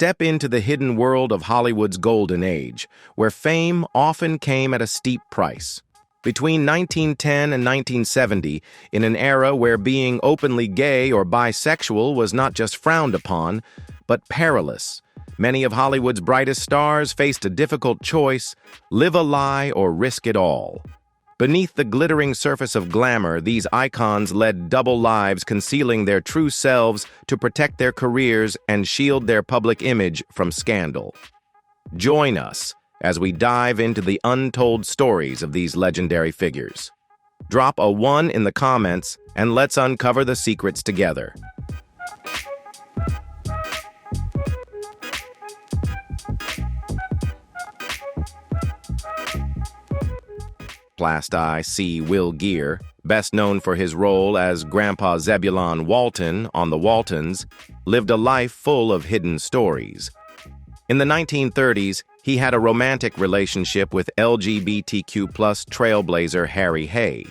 Step into the hidden world of Hollywood's golden age, where fame often came at a steep price. Between 1910 and 1970, in an era where being openly gay or bisexual was not just frowned upon, but perilous, many of Hollywood's brightest stars faced a difficult choice: live a lie or risk it all. Beneath the glittering surface of glamour, these icons led double lives, concealing their true selves to protect their careers and shield their public image from scandal. Join us as we dive into the untold stories of these legendary figures. Drop a 1 in the comments and let's uncover the secrets together. Plast-Eye C. Will Geer, best known for his role as Grandpa Zebulon Walton on The Waltons, lived a life full of hidden stories. In the 1930s, he had a romantic relationship with LGBTQ+ trailblazer Harry Hay.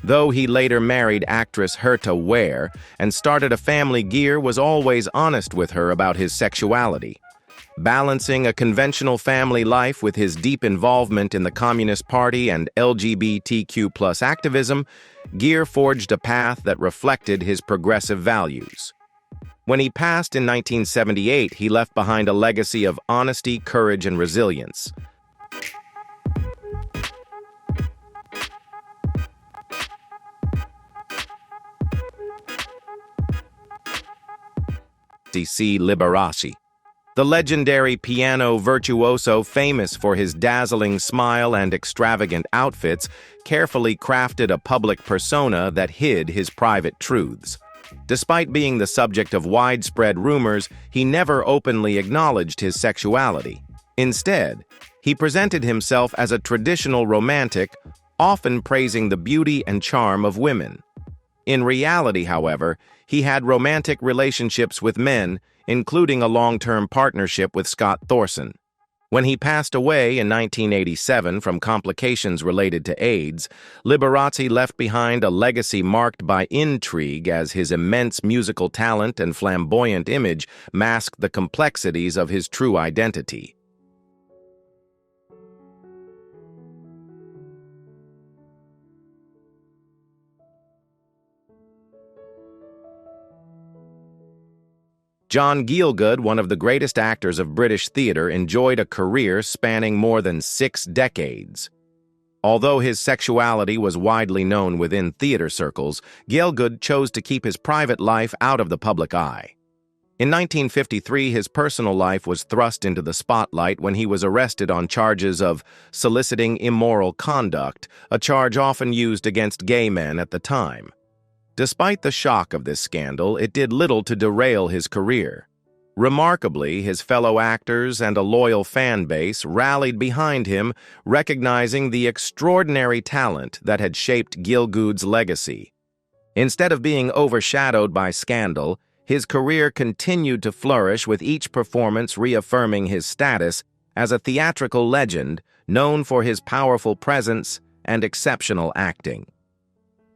Though he later married actress Herta Ware and started a family, Geer was always honest with her about his sexuality. Balancing a conventional family life with his deep involvement in the Communist Party and LGBTQ+ activism, Geer forged a path that reflected his progressive values. When he passed in 1978, he left behind a legacy of honesty, courage, and resilience. C. Liberace. The legendary piano virtuoso, famous for his dazzling smile and extravagant outfits, carefully crafted a public persona that hid his private truths. Despite being the subject of widespread rumors, he never openly acknowledged his sexuality. Instead, he presented himself as a traditional romantic, often praising the beauty and charm of women. In reality, however, he had romantic relationships with men, including a long-term partnership with Scott Thorson. When he passed away in 1987 from complications related to AIDS, Liberace left behind a legacy marked by intrigue, as his immense musical talent and flamboyant image masked the complexities of his true identity. John Gielgud, one of the greatest actors of British theatre, enjoyed a career spanning more than 6 decades. Although his sexuality was widely known within theatre circles, Gielgud chose to keep his private life out of the public eye. In 1953, his personal life was thrust into the spotlight when he was arrested on charges of soliciting immoral conduct, a charge often used against gay men at the time. Despite the shock of this scandal, it did little to derail his career. Remarkably, his fellow actors and a loyal fan base rallied behind him, recognizing the extraordinary talent that had shaped Gielgud's legacy. Instead of being overshadowed by scandal, his career continued to flourish, with each performance reaffirming his status as a theatrical legend known for his powerful presence and exceptional acting.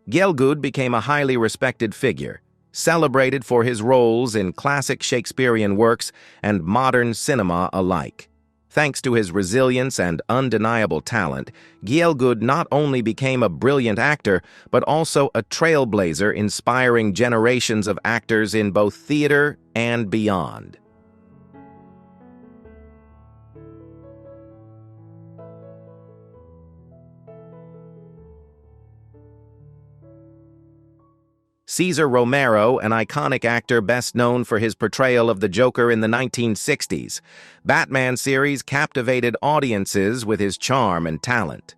Gielgud became a highly respected figure, celebrated for his roles in classic Shakespearean works and modern cinema alike. Thanks to his resilience and undeniable talent, Gielgud not only became a brilliant actor, but also a trailblazer, inspiring generations of actors in both theater and beyond. Cesar Romero, an iconic actor best known for his portrayal of the Joker in the 1960s. Batman series captivated audiences with his charm and talent.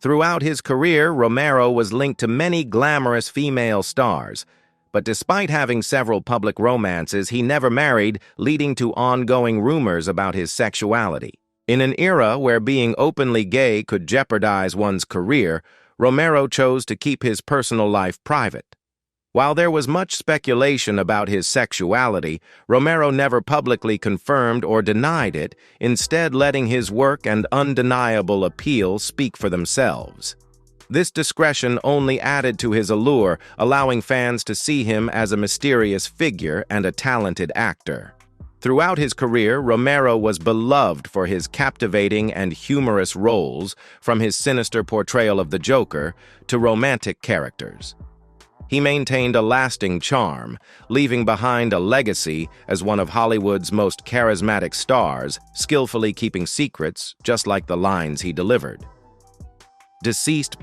Throughout his career, Romero was linked to many glamorous female stars, but despite having several public romances, he never married, leading to ongoing rumors about his sexuality. In an era where being openly gay could jeopardize one's career, Romero chose to keep his personal life private. While there was much speculation about his sexuality, Romero never publicly confirmed or denied it, instead letting his work and undeniable appeal speak for themselves. This discretion only added to his allure, allowing fans to see him as a mysterious figure and a talented actor. Throughout his career, Romero was beloved for his captivating and humorous roles, from his sinister portrayal of the Joker to romantic characters. He maintained a lasting charm, leaving behind a legacy as one of Hollywood's most charismatic stars, skillfully keeping secrets, just like the lines he delivered. Deceased.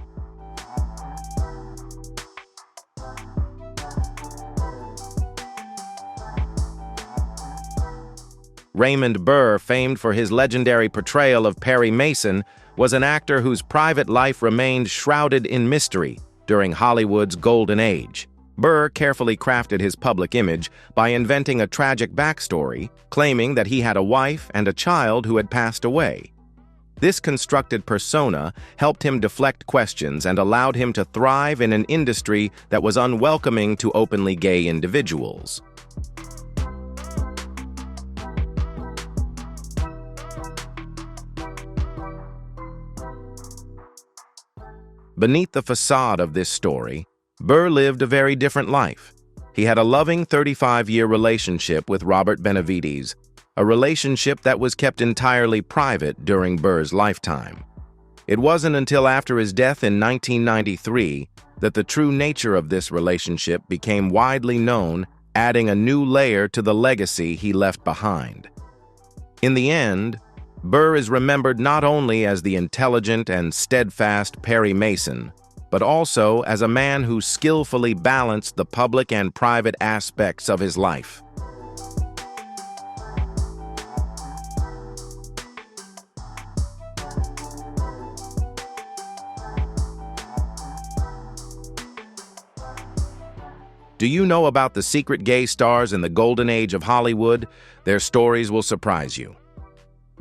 Raymond Burr, famed for his legendary portrayal of Perry Mason, was an actor whose private life remained shrouded in mystery during Hollywood's golden age. Burr carefully crafted his public image by inventing a tragic backstory, claiming that he had a wife and a child who had passed away. This constructed persona helped him deflect questions and allowed him to thrive in an industry that was unwelcoming to openly gay individuals. Beneath the facade of this story, Burr lived a very different life. He had a loving 35-year relationship with Robert Benavides, a relationship that was kept entirely private during Burr's lifetime. It wasn't until after his death in 1993 that the true nature of this relationship became widely known, adding a new layer to the legacy he left behind. In the end, Burr is remembered not only as the intelligent and steadfast Perry Mason, but also as a man who skillfully balanced the public and private aspects of his life. Do you know about the secret gay stars in the golden age of Hollywood? Their stories will surprise you.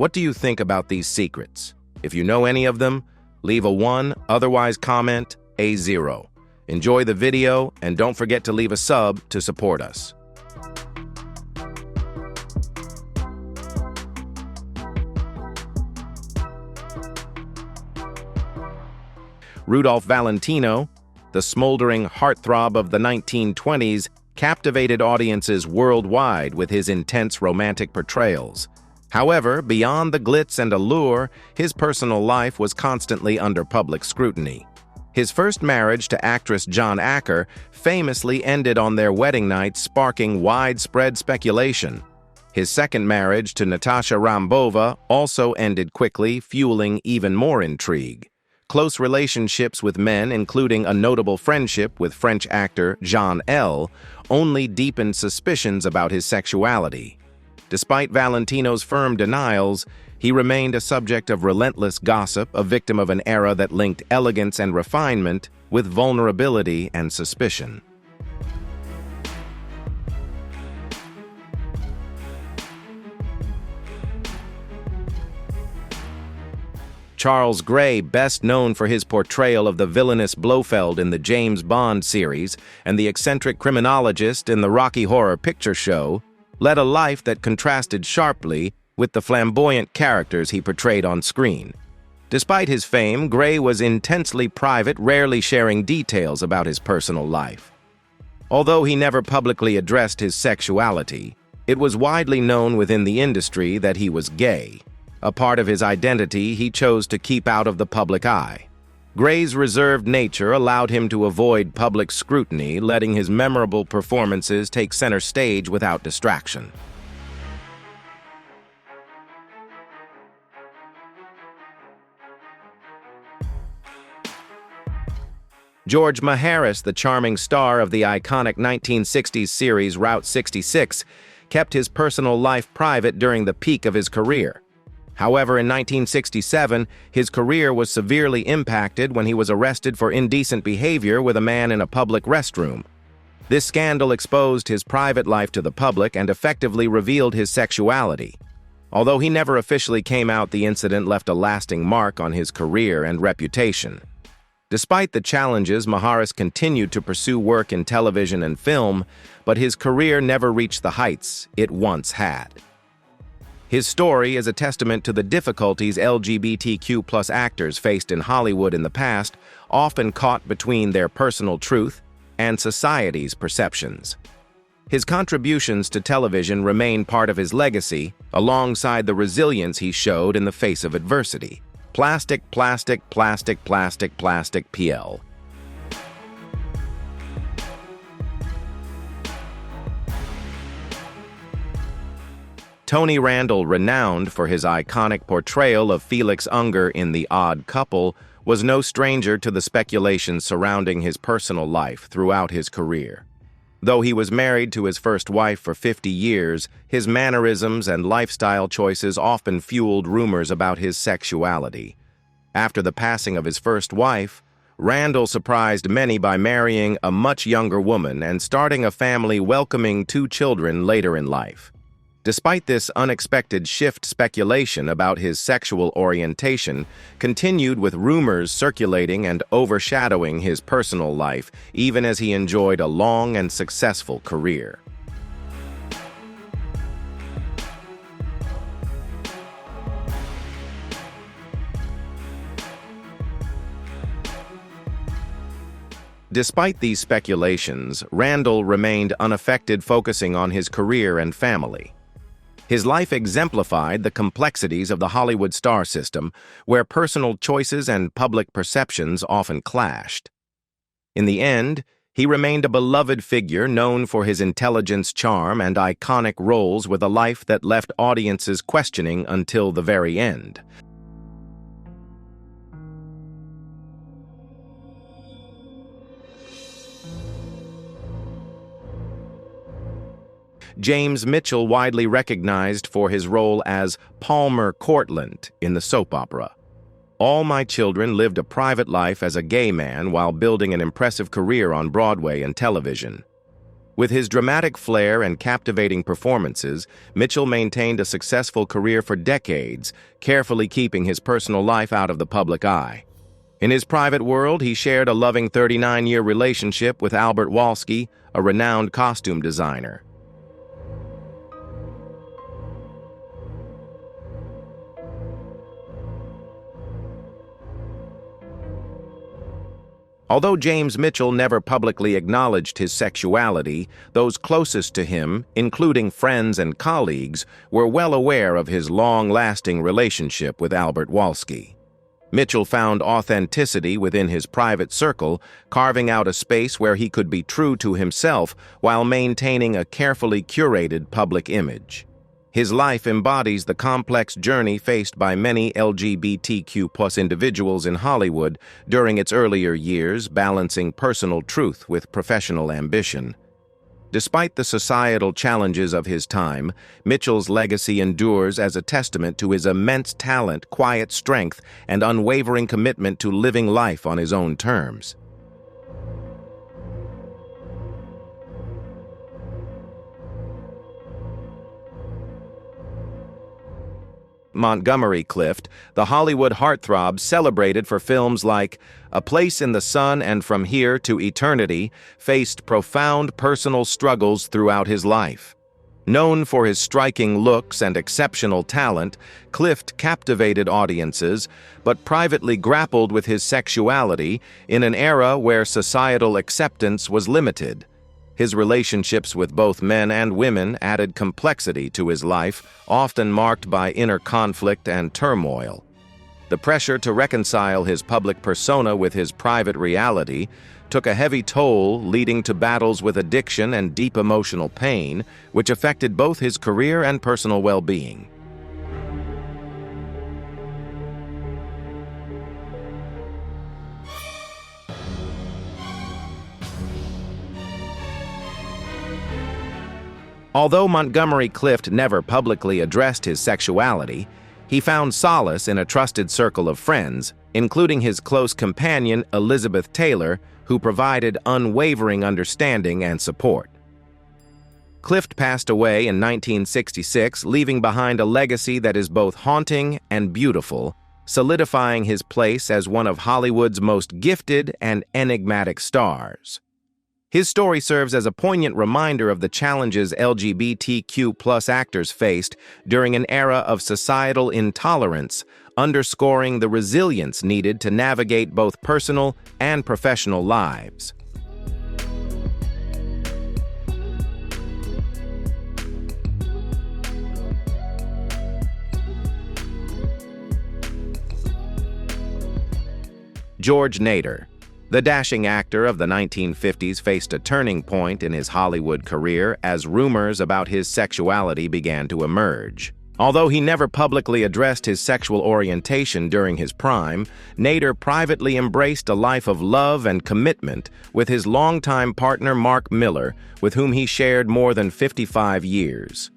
What do you think about these secrets? If you know any of them, leave a 1, otherwise comment a 0. Enjoy the video and don't forget to leave a sub to support us. Rudolph Valentino, the smoldering heartthrob of the 1920s, captivated audiences worldwide with his intense romantic portrayals. However, beyond the glitz and allure, his personal life was constantly under public scrutiny. His first marriage to actress John Acker famously ended on their wedding night, sparking widespread speculation. His second marriage to Natasha Rambova also ended quickly, fueling even more intrigue. Close relationships with men, including a notable friendship with French actor Jean L., only deepened suspicions about his sexuality. Despite Valentino's firm denials, he remained a subject of relentless gossip, a victim of an era that linked elegance and refinement with vulnerability and suspicion. Charles Gray, best known for his portrayal of the villainous Blofeld in the James Bond series and the eccentric criminologist in the Rocky Horror Picture Show, led a life that contrasted sharply with the flamboyant characters he portrayed on screen. Despite his fame, Gray was intensely private, rarely sharing details about his personal life. Although he never publicly addressed his sexuality, it was widely known within the industry that he was gay, a part of his identity he chose to keep out of the public eye. Gray's reserved nature allowed him to avoid public scrutiny, letting his memorable performances take center stage without distraction. George Maharis, the charming star of the iconic 1960s series Route 66, kept his personal life private during the peak of his career. However, in 1967, his career was severely impacted when he was arrested for indecent behavior with a man in a public restroom. This scandal exposed his private life to the public and effectively revealed his sexuality. Although he never officially came out, the incident left a lasting mark on his career and reputation. Despite the challenges, Maharis continued to pursue work in television and film, but his career never reached the heights it once had. His story is a testament to the difficulties LGBTQ+ actors faced in Hollywood in the past, often caught between their personal truth and society's perceptions. His contributions to television remain part of his legacy, alongside the resilience he showed in the face of adversity. Plastic, plastic, plastic, plastic, plastic, PL. Tony Randall, renowned for his iconic portrayal of Felix Unger in The Odd Couple, was no stranger to the speculations surrounding his personal life throughout his career. Though he was married to his first wife for 50 years, his mannerisms and lifestyle choices often fueled rumors about his sexuality. After the passing of his first wife, Randall surprised many by marrying a much younger woman and starting a family, welcoming 2 children later in life. Despite this unexpected shift, speculation about his sexual orientation continued, with rumors circulating and overshadowing his personal life, even as he enjoyed a long and successful career. Despite these speculations, Randall remained unaffected, focusing on his career and family. His life exemplified the complexities of the Hollywood star system, where personal choices and public perceptions often clashed. In the end, he remained a beloved figure, known for his intelligence, charm, and iconic roles, with a life that left audiences questioning until the very end. James Mitchell, widely recognized for his role as Palmer Cortlandt in the soap opera All My Children, lived a private life as a gay man while building an impressive career on Broadway and television. With his dramatic flair and captivating performances, Mitchell maintained a successful career for decades, carefully keeping his personal life out of the public eye. In his private world, he shared a loving 39-year relationship with Albert Wolsky, a renowned costume designer. Although James Mitchell never publicly acknowledged his sexuality, those closest to him, including friends and colleagues, were well aware of his long-lasting relationship with Albert Wolsky. Mitchell found authenticity within his private circle, carving out a space where he could be true to himself while maintaining a carefully curated public image. His life embodies the complex journey faced by many LGBTQ+ individuals in Hollywood during its earlier years, balancing personal truth with professional ambition. Despite the societal challenges of his time, Mitchell's legacy endures as a testament to his immense talent, quiet strength, and unwavering commitment to living life on his own terms. Montgomery Clift, the Hollywood heartthrob celebrated for films like A Place in the Sun and From Here to Eternity, faced profound personal struggles throughout his life. Known for his striking looks and exceptional talent, Clift captivated audiences, but privately grappled with his sexuality in an era where societal acceptance was limited. His relationships with both men and women added complexity to his life, often marked by inner conflict and turmoil. The pressure to reconcile his public persona with his private reality took a heavy toll, leading to battles with addiction and deep emotional pain, which affected both his career and personal well-being. Although Montgomery Clift never publicly addressed his sexuality, he found solace in a trusted circle of friends, including his close companion Elizabeth Taylor, who provided unwavering understanding and support. Clift passed away in 1966, leaving behind a legacy that is both haunting and beautiful, solidifying his place as one of Hollywood's most gifted and enigmatic stars. His story serves as a poignant reminder of the challenges LGBTQ+ actors faced during an era of societal intolerance, underscoring the resilience needed to navigate both personal and professional lives. George Nader, the dashing actor of the 1950s, faced a turning point in his Hollywood career as rumors about his sexuality began to emerge. Although he never publicly addressed his sexual orientation during his prime, Nader privately embraced a life of love and commitment with his longtime partner Mark Miller, with whom he shared more than 55 years.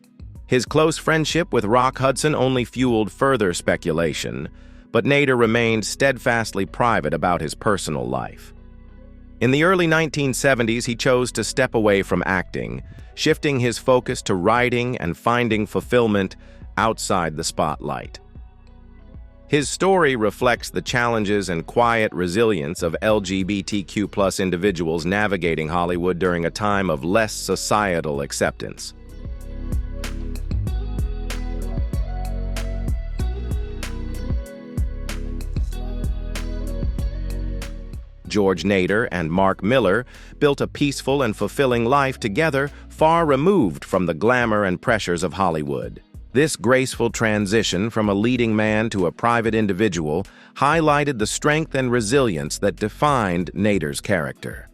His close friendship with Rock Hudson only fueled further speculation, but Nader remained steadfastly private about his personal life. In the early 1970s, he chose to step away from acting, shifting his focus to writing and finding fulfillment outside the spotlight. His story reflects the challenges and quiet resilience of LGBTQ+ individuals navigating Hollywood during a time of less societal acceptance. George Nader and Mark Miller built a peaceful and fulfilling life together, far removed from the glamour and pressures of Hollywood. This graceful transition from a leading man to a private individual highlighted the strength and resilience that defined Nader's character.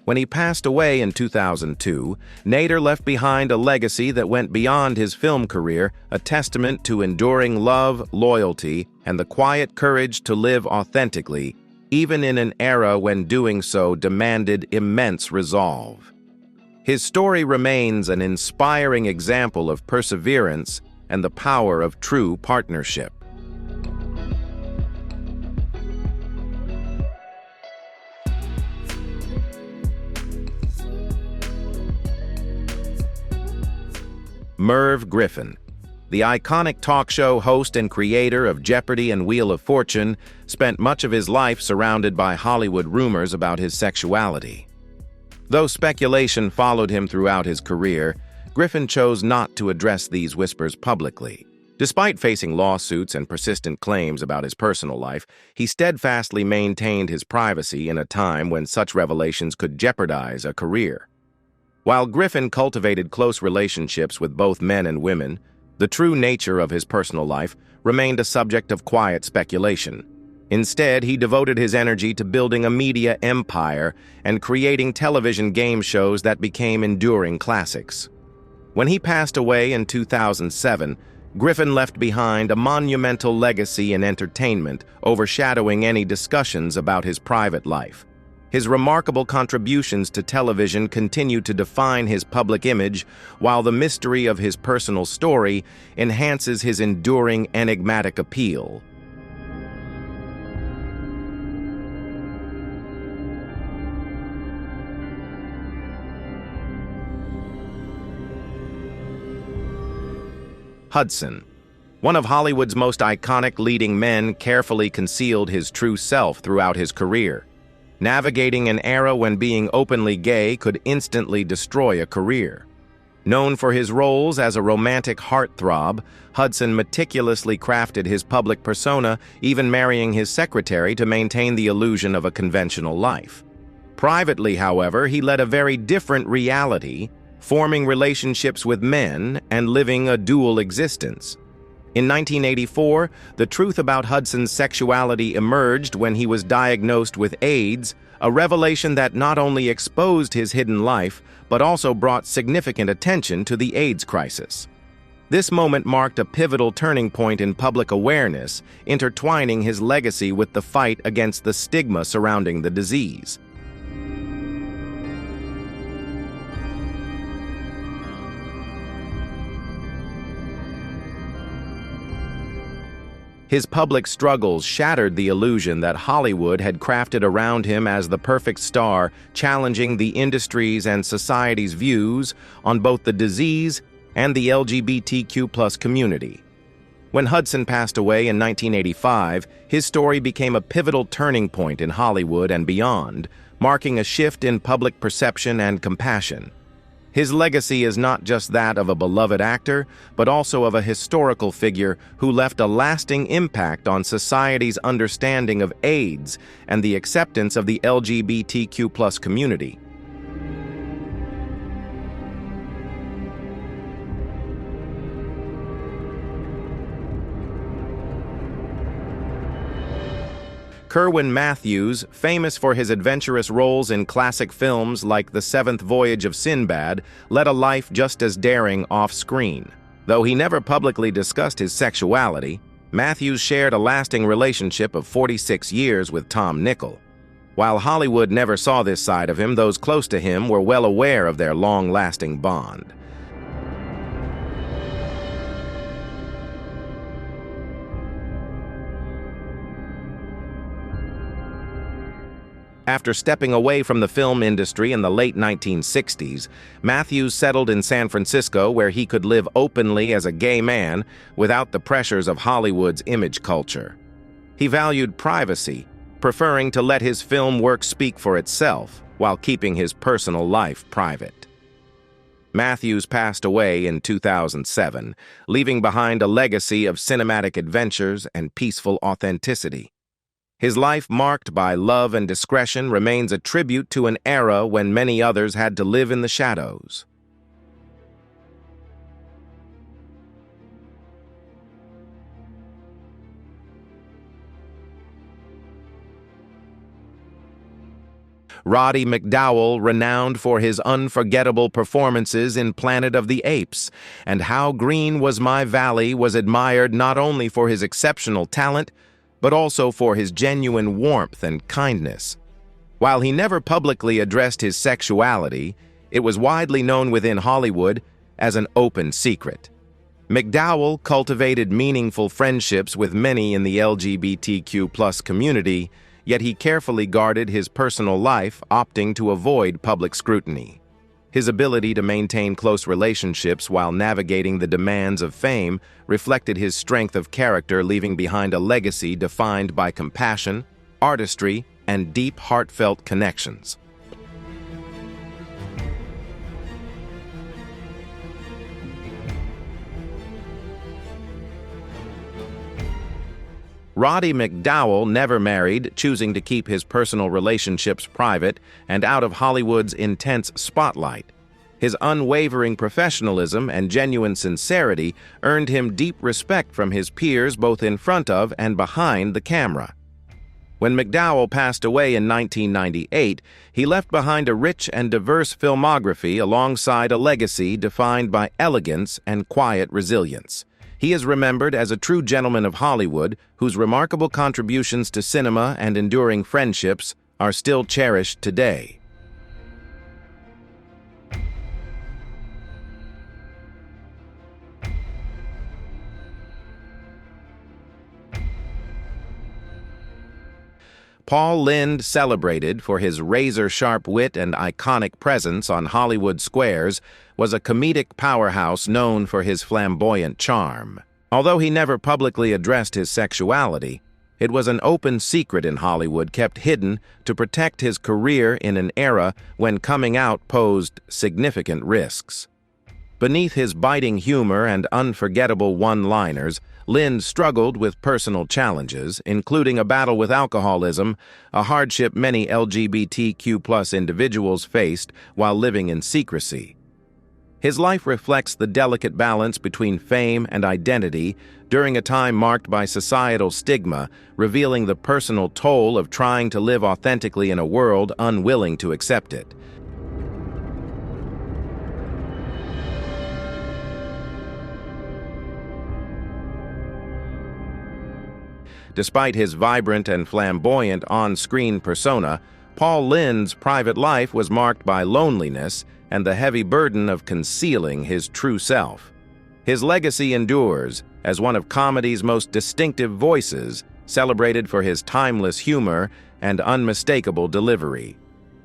When he passed away in 2002, Nader left behind a legacy that went beyond his film career, a testament to enduring love, loyalty, and the quiet courage to live authentically, even in an era when doing so demanded immense resolve. His story remains an inspiring example of perseverance and the power of true partnership. Merv Griffin, the iconic talk show host and creator of Jeopardy and Wheel of Fortune, spent much of his life surrounded by Hollywood rumors about his sexuality. Though speculation followed him throughout his career, Griffin chose not to address these whispers publicly. Despite facing lawsuits and persistent claims about his personal life, he steadfastly maintained his privacy in a time when such revelations could jeopardize a career. While Griffin cultivated close relationships with both men and women, the true nature of his personal life remained a subject of quiet speculation. Instead, he devoted his energy to building a media empire and creating television game shows that became enduring classics. When he passed away in 2007, Griffin left behind a monumental legacy in entertainment, overshadowing any discussions about his private life. His remarkable contributions to television continue to define his public image, while the mystery of his personal story enhances his enduring, enigmatic appeal. Hudson, one of Hollywood's most iconic leading men, carefully concealed his true self throughout his career, navigating an era when being openly gay could instantly destroy a career. Known for his roles as a romantic heartthrob, Hudson meticulously crafted his public persona, even marrying his secretary to maintain the illusion of a conventional life. Privately, however, he led a very different reality, forming relationships with men and living a dual existence. In 1984, the truth about Hudson's sexuality emerged when he was diagnosed with AIDS, a revelation that not only exposed his hidden life, but also brought significant attention to the AIDS crisis. This moment marked a pivotal turning point in public awareness, intertwining his legacy with the fight against the stigma surrounding the disease. His public struggles shattered the illusion that Hollywood had crafted around him as the perfect star, challenging the industry's and society's views on both the disease and the LGBTQ+ community. When Hudson passed away in 1985, his story became a pivotal turning point in Hollywood and beyond, marking a shift in public perception and compassion. His legacy is not just that of a beloved actor, but also of a historical figure who left a lasting impact on society's understanding of AIDS and the acceptance of the LGBTQ+ community. Kerwin Matthews, famous for his adventurous roles in classic films like The Seventh Voyage of Sinbad, led a life just as daring off-screen. Though he never publicly discussed his sexuality, Matthews shared a lasting relationship of 46 years with Tom Nichol. While Hollywood never saw this side of him, those close to him were well aware of their long-lasting bond. After stepping away from the film industry in the late 1960s, Matthews settled in San Francisco where he could live openly as a gay man without the pressures of Hollywood's image culture. He valued privacy, preferring to let his film work speak for itself while keeping his personal life private. Matthews passed away in 2007, leaving behind a legacy of cinematic adventures and peaceful authenticity. His life, marked by love and discretion, remains a tribute to an era when many others had to live in the shadows. Roddy McDowall, renowned for his unforgettable performances in Planet of the Apes, and How Green Was My Valley, was admired not only for his exceptional talent, but also for his genuine warmth and kindness. While he never publicly addressed his sexuality, it was widely known within Hollywood as an open secret. McDowall cultivated meaningful friendships with many in the LGBTQ+ community, yet he carefully guarded his personal life, opting to avoid public scrutiny. His ability to maintain close relationships while navigating the demands of fame reflected his strength of character, leaving behind a legacy defined by compassion, artistry, and deep, heartfelt connections. Roddy McDowall never married, choosing to keep his personal relationships private and out of Hollywood's intense spotlight. His unwavering professionalism and genuine sincerity earned him deep respect from his peers both in front of and behind the camera. When McDowall passed away in 1998, he left behind a rich and diverse filmography alongside a legacy defined by elegance and quiet resilience. He is remembered as a true gentleman of Hollywood whose remarkable contributions to cinema and enduring friendships are still cherished today. Paul Lynde, celebrated for his razor-sharp wit and iconic presence on Hollywood squares, was a comedic powerhouse known for his flamboyant charm. Although he never publicly addressed his sexuality, it was an open secret in Hollywood kept hidden to protect his career in an era when coming out posed significant risks. Beneath his biting humor and unforgettable one-liners, Lynde struggled with personal challenges, including a battle with alcoholism, a hardship many LGBTQ+ individuals faced while living in secrecy. His life reflects the delicate balance between fame and identity during a time marked by societal stigma, revealing the personal toll of trying to live authentically in a world unwilling to accept it. Despite his vibrant and flamboyant on-screen persona, Paul Lynde's private life was marked by loneliness and the heavy burden of concealing his true self. His legacy endures as one of comedy's most distinctive voices, celebrated for his timeless humor and unmistakable delivery.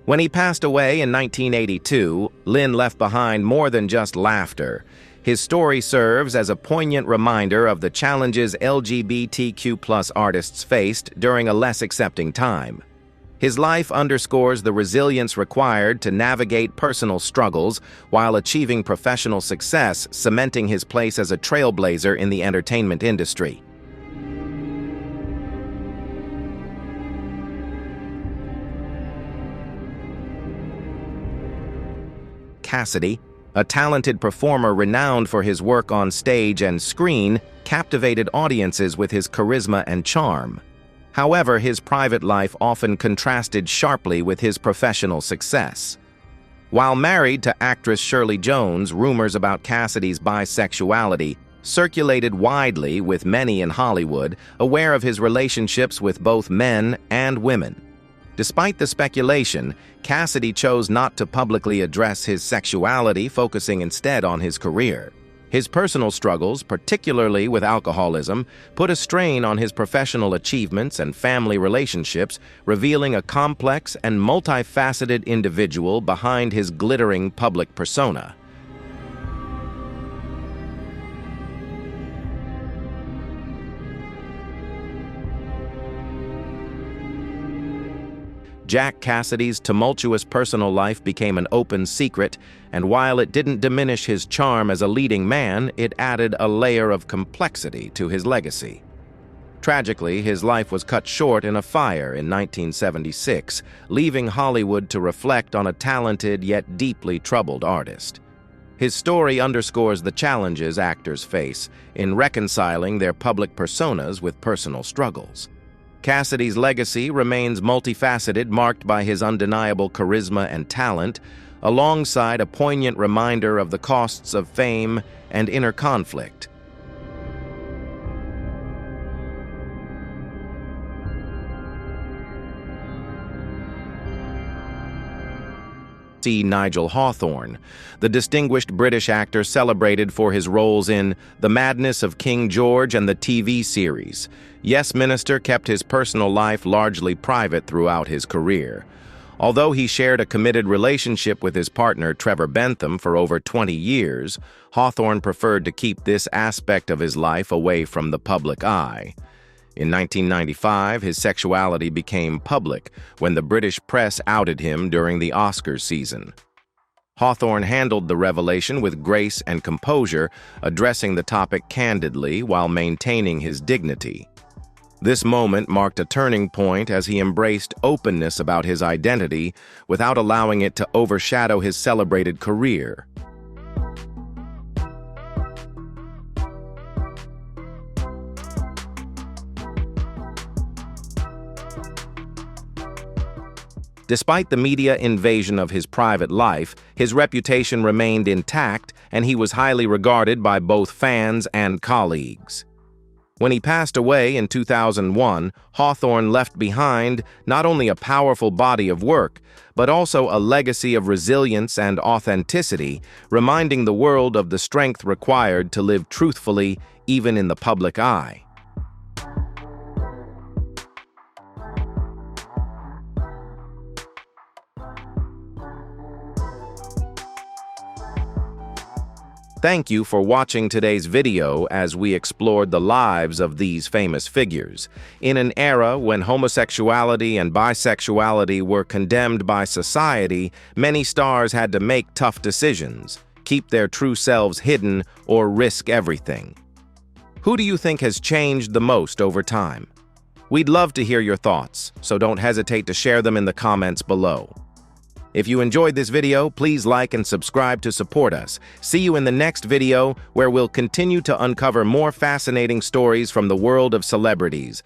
When he passed away in 1982, Lynde left behind more than just laughter. His story serves as a poignant reminder of the challenges LGBTQ+ artists faced during a less accepting time. His life underscores the resilience required to navigate personal struggles while achieving professional success, cementing his place as a trailblazer in the entertainment industry. Cassidy, a talented performer renowned for his work on stage and screen, captivated audiences with his charisma and charm. However, his private life often contrasted sharply with his professional success. While married to actress Shirley Jones, rumors about Cassidy's bisexuality circulated widely, with many in Hollywood aware of his relationships with both men and women. Despite the speculation, Cassidy chose not to publicly address his sexuality, focusing instead on his career. His personal struggles, particularly with alcoholism, put a strain on his professional achievements and family relationships, revealing a complex and multifaceted individual behind his glittering public persona. Jack Cassidy's tumultuous personal life became an open secret, and while it didn't diminish his charm as a leading man, it added a layer of complexity to his legacy. Tragically, his life was cut short in a fire in 1976, leaving Hollywood to reflect on a talented yet deeply troubled artist. His story underscores the challenges actors face in reconciling their public personas with personal struggles. Cassidy's legacy remains multifaceted, marked by his undeniable charisma and talent, alongside a poignant reminder of the costs of fame and inner conflict. Nigel Hawthorne, the distinguished British actor celebrated for his roles in The Madness of King George and the TV series. Yes Minister kept his personal life largely private throughout his career. Although he shared a committed relationship with his partner Trevor Bentham for over 20 years, Hawthorne preferred to keep this aspect of his life away from the public eye. In 1995, his sexuality became public when the British press outed him during the Oscars season. Hawthorne handled the revelation with grace and composure, addressing the topic candidly while maintaining his dignity. This moment marked a turning point as he embraced openness about his identity without allowing it to overshadow his celebrated career. Despite the media invasion of his private life, his reputation remained intact, and he was highly regarded by both fans and colleagues. When he passed away in 2001, Hawthorne left behind not only a powerful body of work, but also a legacy of resilience and authenticity, reminding the world of the strength required to live truthfully even in the public eye. Thank you for watching today's video as we explored the lives of these famous figures. In an era when homosexuality and bisexuality were condemned by society, many stars had to make tough decisions, keep their true selves hidden, or risk everything. Who do you think has changed the most over time? We'd love to hear your thoughts, so don't hesitate to share them in the comments below. If you enjoyed this video, please like and subscribe to support us. See you in the next video, where we'll continue to uncover more fascinating stories from the world of celebrities.